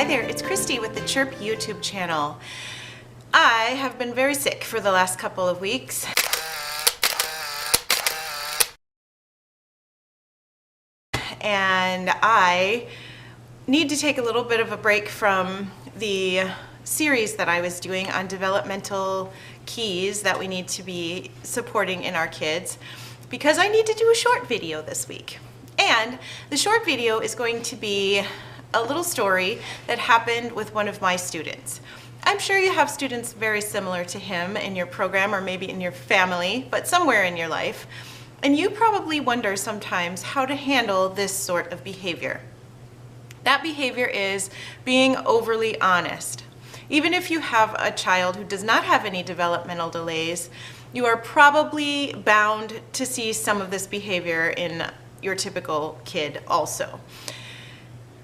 Hi there, it's Christy with the Chirp YouTube channel. I have been very sick for the last couple of weeks. And I need to take a little bit of a break from the series that I was doing on developmental keys that we need to be supporting in our kids, because I need to do a short video this week. And the short video is going to be a little story that happened with one of my students. I'm sure you have students very similar to him in your program, or maybe in your family, but somewhere in your life. And you probably wonder sometimes how to handle this sort of behavior. That behavior is being overly honest. Even if you have a child who does not have any developmental delays, you are probably bound to see some of this behavior in your typical kid also.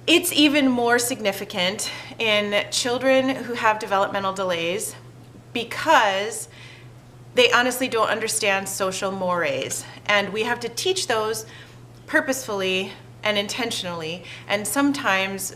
It's even more significant in children who have developmental delays because they honestly don't understand social mores, and we have to teach those purposefully and intentionally, and sometimes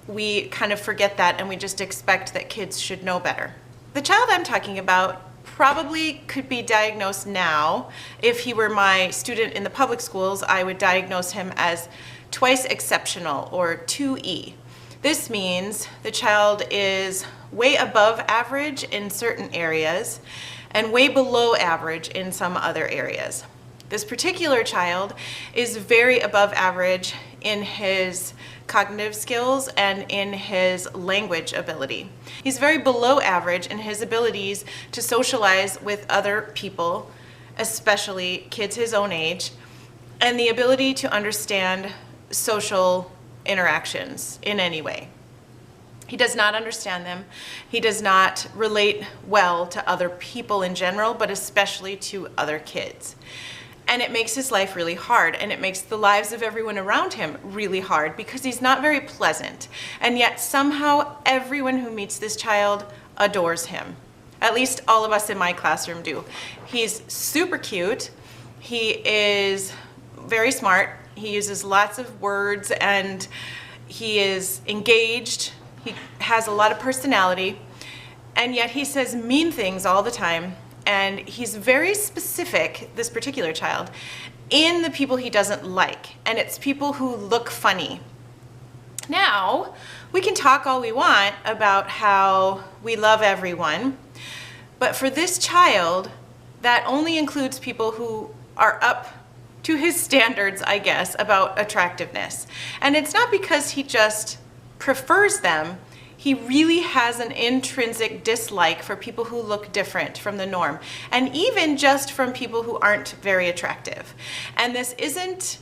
we kind of forget that and we just expect that kids should know better. The child I'm talking about probably could be diagnosed now. If he were my student in the public schools, I would diagnose him as twice exceptional, or 2E. This means the child is way above average in certain areas and way below average in some other areas. This particular child is very above average in his cognitive skills and in his language ability. He's very below average in his abilities to socialize with other people, especially kids his own age, and the ability to understand social interactions in any way. He does not understand them. He does not relate well to other people in general, but especially to other kids. And it makes his life really hard, and it makes the lives of everyone around him really hard because he's not very pleasant. And yet somehow everyone who meets this child adores him. At least all of us in my classroom do. He's super cute. He is very smart. He uses lots of words, and he is engaged. He has a lot of personality, and yet he says mean things all the time. And he's very specific, this particular child, in the people he doesn't like, and it's people who look funny. Now, we can talk all we want about how we love everyone, but for this child, that only includes people who are up to his standards, I guess, about attractiveness. And it's not because he just prefers them. He really has an intrinsic dislike for people who look different from the norm, and even just from people who aren't very attractive. And this isn't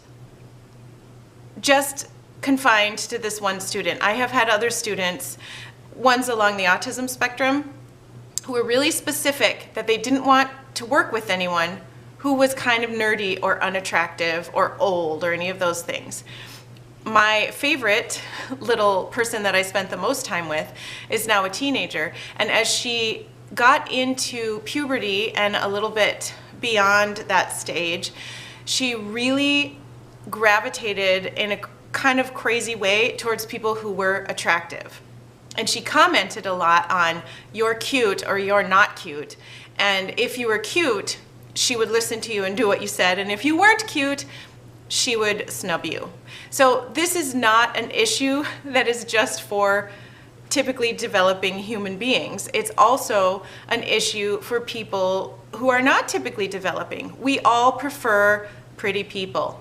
just confined to this one student. I have had other students, ones along the autism spectrum, who were really specific that they didn't want to work with anyone who was kind of nerdy or unattractive or old or any of those things. My favorite little person that I spent the most time with is now a teenager, and as she got into puberty and a little bit beyond that stage, she really gravitated in a kind of crazy way towards people who were attractive. And she commented a lot on "you're cute" or "you're not cute," and if you were cute, she would listen to you and do what you said, and if you weren't cute, she would snub you. So this is not an issue that is just for typically developing human beings. It's also an issue for people who are not typically developing. We all prefer pretty people.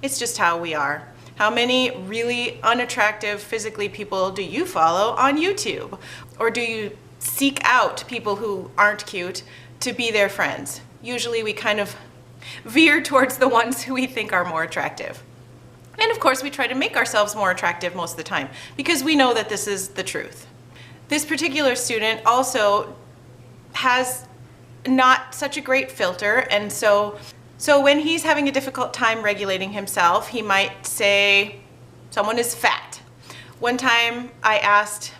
It's just how we are. How many really unattractive physically people do you follow on YouTube? Or do you seek out people who aren't cute to be their friends? Usually we kind of veer towards the ones who we think are more attractive. And of course we try to make ourselves more attractive most of the time because we know that this is the truth. This particular student also has not such a great filter, and so when he's having a difficult time regulating himself, he might say someone is fat. One time I asked,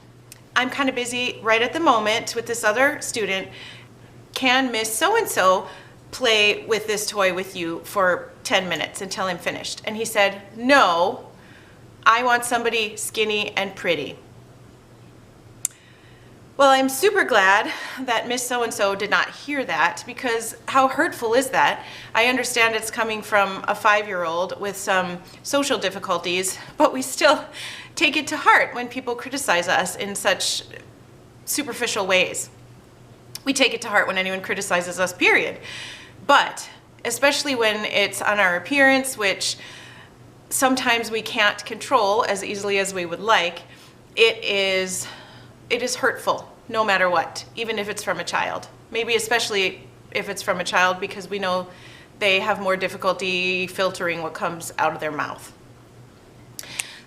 "I'm kind of busy right at the moment with this other student. Can Miss So-and-so play with this toy with you for 10 minutes until I'm finished?" And he said, "No, I want somebody skinny and pretty." Well, I'm super glad that Miss So-and-so did not hear that, because how hurtful is that? I understand it's coming from a 5-year-old with some social difficulties, but we still take it to heart when people criticize us in such superficial ways. We take it to heart when anyone criticizes us, period. But especially when it's on our appearance, which sometimes we can't control as easily as we would like, it is hurtful no matter what, even if it's from a child. Maybe especially if it's from a child, because we know they have more difficulty filtering what comes out of their mouth.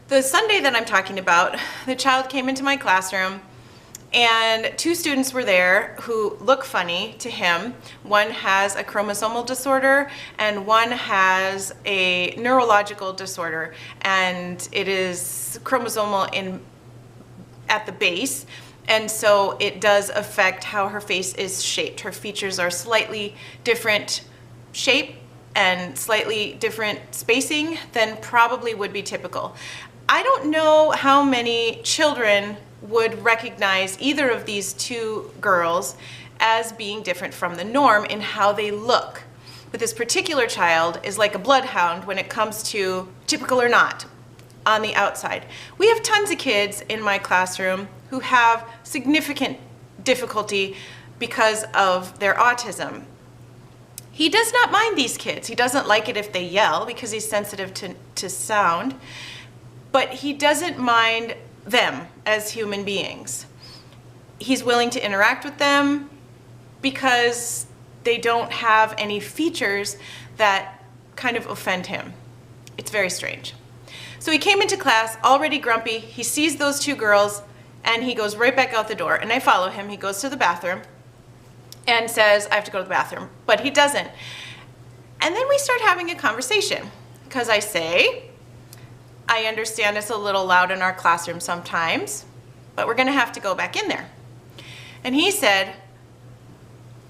The Sunday that I'm talking about, the child came into my classroom and 2 students were there who look funny to him. One has a chromosomal disorder and one has a neurological disorder, and it is chromosomal at the base, and so it does affect how her face is shaped. Her features are slightly different shape and slightly different spacing than probably would be typical. I don't know how many children would recognize either of these 2 girls as being different from the norm in how they look. But this particular child is like a bloodhound when it comes to typical or not on the outside. We have tons of kids in my classroom who have significant difficulty because of their autism. He does not mind these kids. He doesn't like it if they yell because he's sensitive to sound, but he doesn't mind them as human beings. He's willing to interact with them because they don't have any features that kind of offend him. It's very strange. So he came into class already grumpy. He sees those 2 girls and he goes right back out the door, and I follow him. He goes to the bathroom and says, I have to go to the bathroom, but he doesn't. And then we start having a conversation, because I say, I understand it's a little loud in our classroom sometimes, but we're gonna have to go back in there. And he said,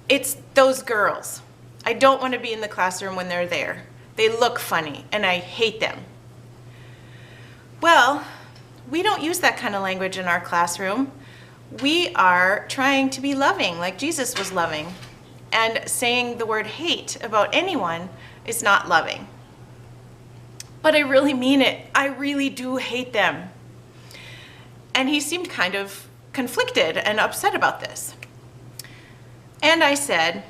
it's those girls. I don't want to be in the classroom when they're there. They look funny and I hate them. Well, we don't use that kind of language in our classroom. We are trying to be loving, like Jesus was loving. And saying the word hate about anyone is not loving. But I really mean it. I really do hate them. And he seemed kind of conflicted and upset about this. And I said,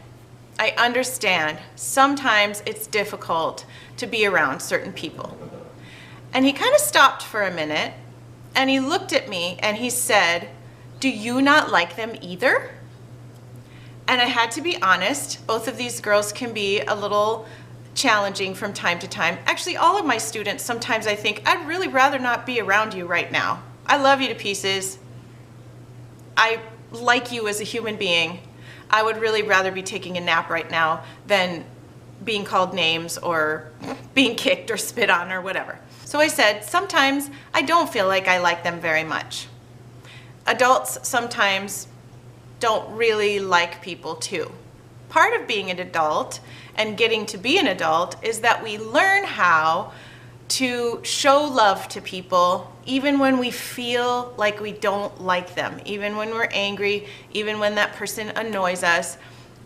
I understand. Sometimes it's difficult to be around certain people. And he kind of stopped for a minute, and he looked at me and he said, do you not like them either? And I had to be honest. Both of these girls can be a little challenging from time to time. Actually, all of my students, sometimes I think, I'd really rather not be around you right now. I love you to pieces. I like you as a human being. I would really rather be taking a nap right now than being called names or being kicked or spit on or whatever. So I said, sometimes I don't feel like I like them very much. Adults sometimes don't really like people too. Part of being an adult and getting to be an adult is that we learn how to show love to people even when we feel like we don't like them, even when we're angry, even when that person annoys us.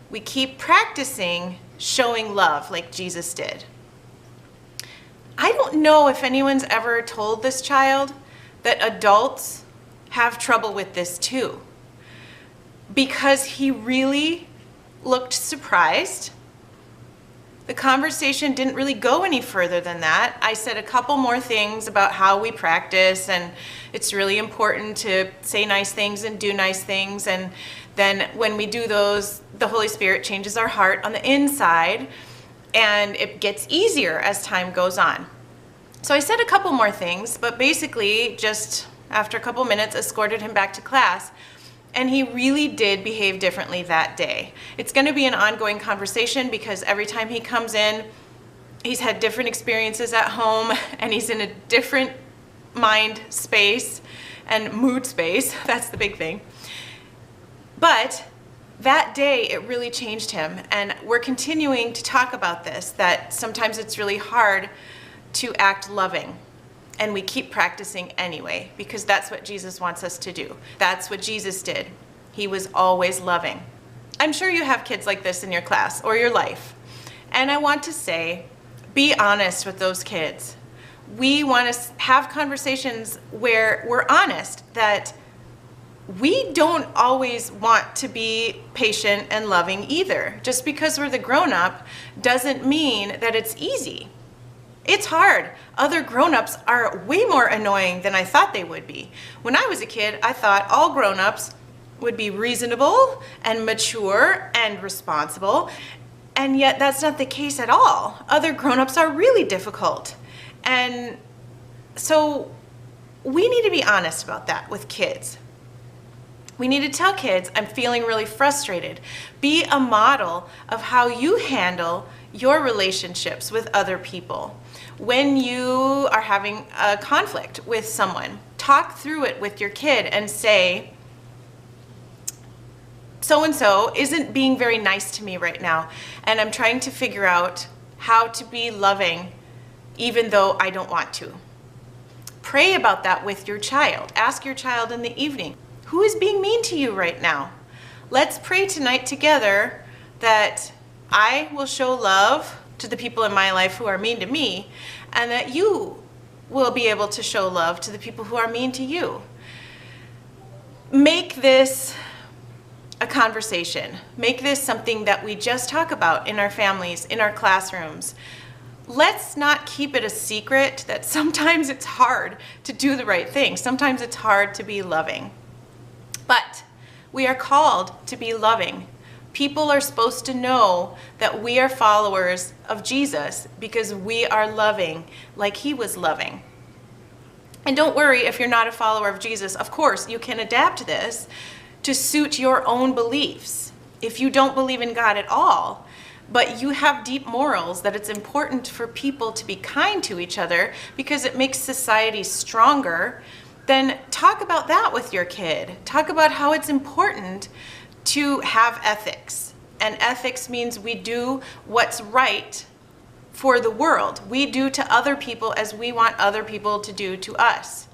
We keep practicing showing love like Jesus did. I don't know if anyone's ever told this child that adults have trouble with this too, because he really looked surprised. The conversation didn't really go any further than that. I said a couple more things about how we practice, and it's really important to say nice things and do nice things, and then when we do those, the Holy Spirit changes our heart on the inside, and it gets easier as time goes on. So I said a couple more things, but basically just after a couple minutes escorted him back to class. And he really did behave differently that day. It's going to be an ongoing conversation because every time he comes in, he's had different experiences at home and he's in a different mind space and mood space. That's the big thing. But that day, it really changed him. And we're continuing to talk about this, that sometimes it's really hard to act loving. And we keep practicing anyway, because that's what Jesus wants us to do. That's what Jesus did. He was always loving. I'm sure you have kids like this in your class or your life. And I want to say, be honest with those kids. We want to have conversations where we're honest that we don't always want to be patient and loving either. Just because we're the grown-up doesn't mean that it's easy. It's hard. Other grown-ups are way more annoying than I thought they would be. When I was a kid, I thought all grown-ups would be reasonable and mature and responsible, and yet that's not the case at all. Other grown-ups are really difficult. And so we need to be honest about that with kids. We need to tell kids, I'm feeling really frustrated. Be a model of how you handle your relationships with other people. When you are having a conflict with someone, talk through it with your kid and say, so-and-so isn't being very nice to me right now, and I'm trying to figure out how to be loving even though I don't want to. Pray about that with your child. Ask your child in the evening, who is being mean to you right now? Let's pray tonight together that I will show love to the people in my life who are mean to me, and that you will be able to show love to the people who are mean to you. Make this a conversation. Make this something that we just talk about in our families, in our classrooms. Let's not keep it a secret that sometimes it's hard to do the right thing. Sometimes it's hard to be loving. But we are called to be loving. People are supposed to know that we are followers of Jesus because we are loving like he was loving. And don't worry if you're not a follower of Jesus. Of course, you can adapt this to suit your own beliefs. If you don't believe in God at all, but you have deep morals that it's important for people to be kind to each other because it makes society stronger, then talk about that with your kid. Talk about how it's important to have ethics. And ethics means we do what's right for the world. We do to other people as we want other people to do to us.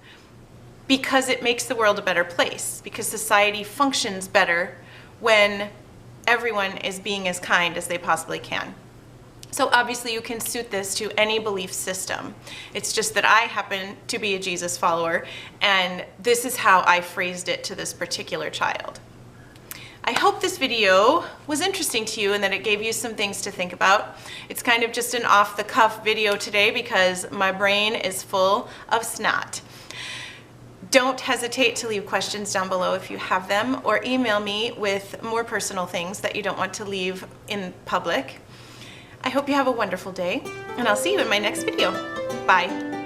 Because it makes the world a better place. Because society functions better when everyone is being as kind as they possibly can. So obviously you can suit this to any belief system. It's just that I happen to be a Jesus follower, and this is how I phrased it to this particular child. I hope this video was interesting to you and that it gave you some things to think about. It's kind of just an off-the-cuff video today because my brain is full of snot. Don't hesitate to leave questions down below if you have them, or email me with more personal things that you don't want to leave in public. I hope you have a wonderful day, and I'll see you in my next video. Bye.